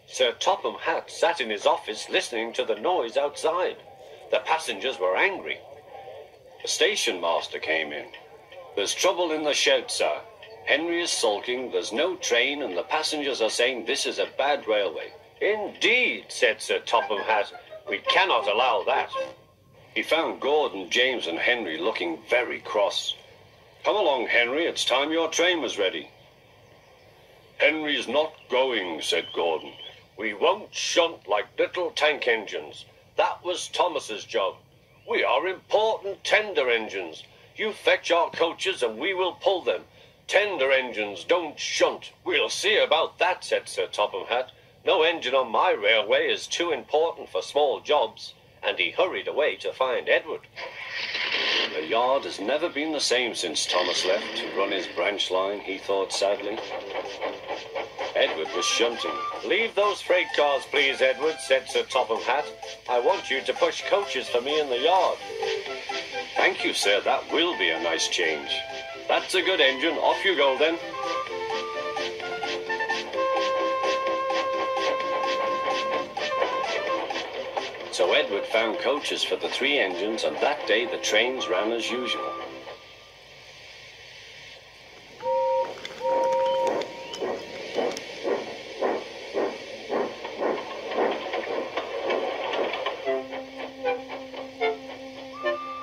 Sir Topham Hatt sat in his office listening to the noise outside. The passengers were angry. The station master came in. "There's trouble in the shed, sir. Henry is sulking, there's no train, and the passengers are saying this is a bad railway." "Indeed," said Sir Topham Hatt, "we cannot allow that." He found Gordon, James, and Henry looking very cross. "Come along, Henry, it's time your train was ready." "Henry's not going," said Gordon. "We won't shunt like little tank engines. That was Thomas's job. We are important tender engines. You fetch our coaches and we will pull them. Tender engines don't shunt." "We'll see about that," said Sir Topham Hatt. "No engine on my railway is too important for small jobs." And he hurried away to find Edward. The yard has never been the same since Thomas left to run his branch line, he thought sadly. Edward was shunting. "Leave those freight cars, please, Edward," said Sir Topham Hatt. "I want you to push coaches for me in the yard." "Thank you, sir, that will be a nice change." "That's a good engine. Off you go, then." So Edward found coaches for the 3 engines, and that day the trains ran as usual.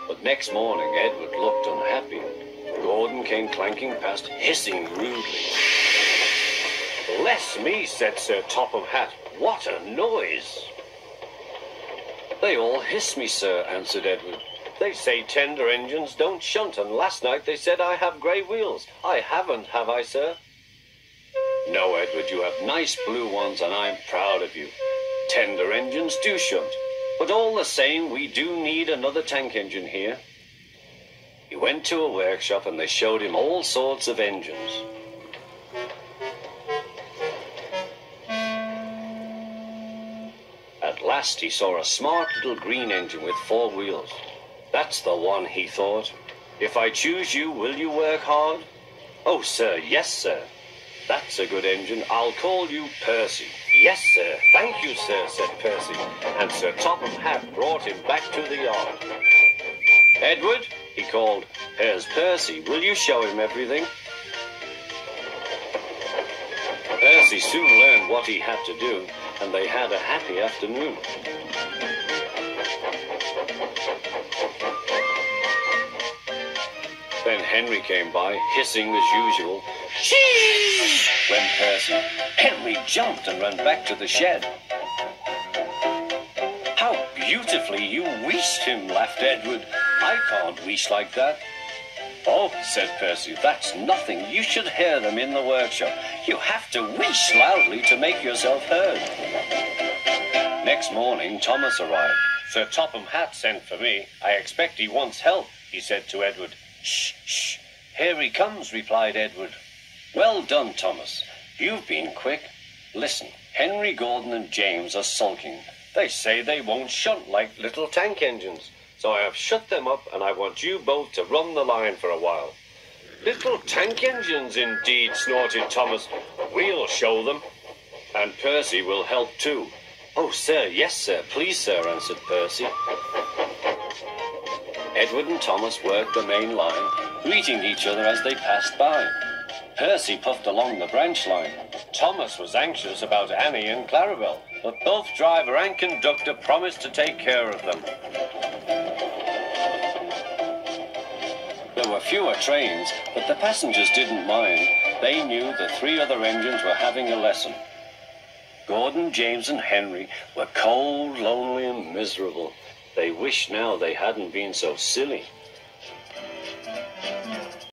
But next morning Edward looked unhappy. Gordon came clanking past, hissing rudely. "Bless me," said Sir Topham Hatt, "what a noise!" "They all hiss me, sir," answered Edward. "They say tender engines don't shunt, and last night they said I have grey wheels. I haven't, have I, sir?" "No, Edward, you have nice blue ones, and I'm proud of you. Tender engines do shunt, but all the same, we do need another tank engine here." He went to a workshop, and they showed him all sorts of engines. At last he saw a smart little green engine with 4 wheels. "That's the one," he thought. "If I choose you, will you work hard?" "Oh, sir, yes, sir." "That's a good engine. I'll call you Percy." "Yes, sir. Thank you, sir," said Percy, and Sir Topham Hatt brought him back to the yard. "Edward," he called, "here's Percy. Will you show him everything?" Percy soon learned what he had to do, and they had a happy afternoon. Then Henry came by, hissing as usual. "Chee!" went Percy. Henry jumped and ran back to the shed. "How beautifully you wheeshed him," laughed Edward. "I can't wheesh like that." "Oh," said Percy, "that's nothing. You should hear them in the workshop. You have to wheesh loudly to make yourself heard." Next morning, Thomas arrived. "Sir Topham Hatt sent for me. I expect he wants help," he said to Edward. "Shh, shh. Here he comes," replied Edward. "Well done, Thomas. You've been quick. Listen, Henry, Gordon, and James are sulking. They say they won't shunt like little tank engines. So I have shut them up, and I want you both to run the line for a while." "Little tank engines, indeed," snorted Thomas. "We'll show them." "And Percy will help too." "Oh, sir, yes, sir. Please, sir," answered Percy. Edward and Thomas worked the main line, greeting each other as they passed by. Percy puffed along the branch line. Thomas was anxious about Annie and Clarabel, but both driver and conductor promised to take care of them. There were fewer trains, but the passengers didn't mind. They knew the 3 other engines were having a lesson. Gordon, James, and Henry were cold, lonely, and miserable. They wished now they hadn't been so silly.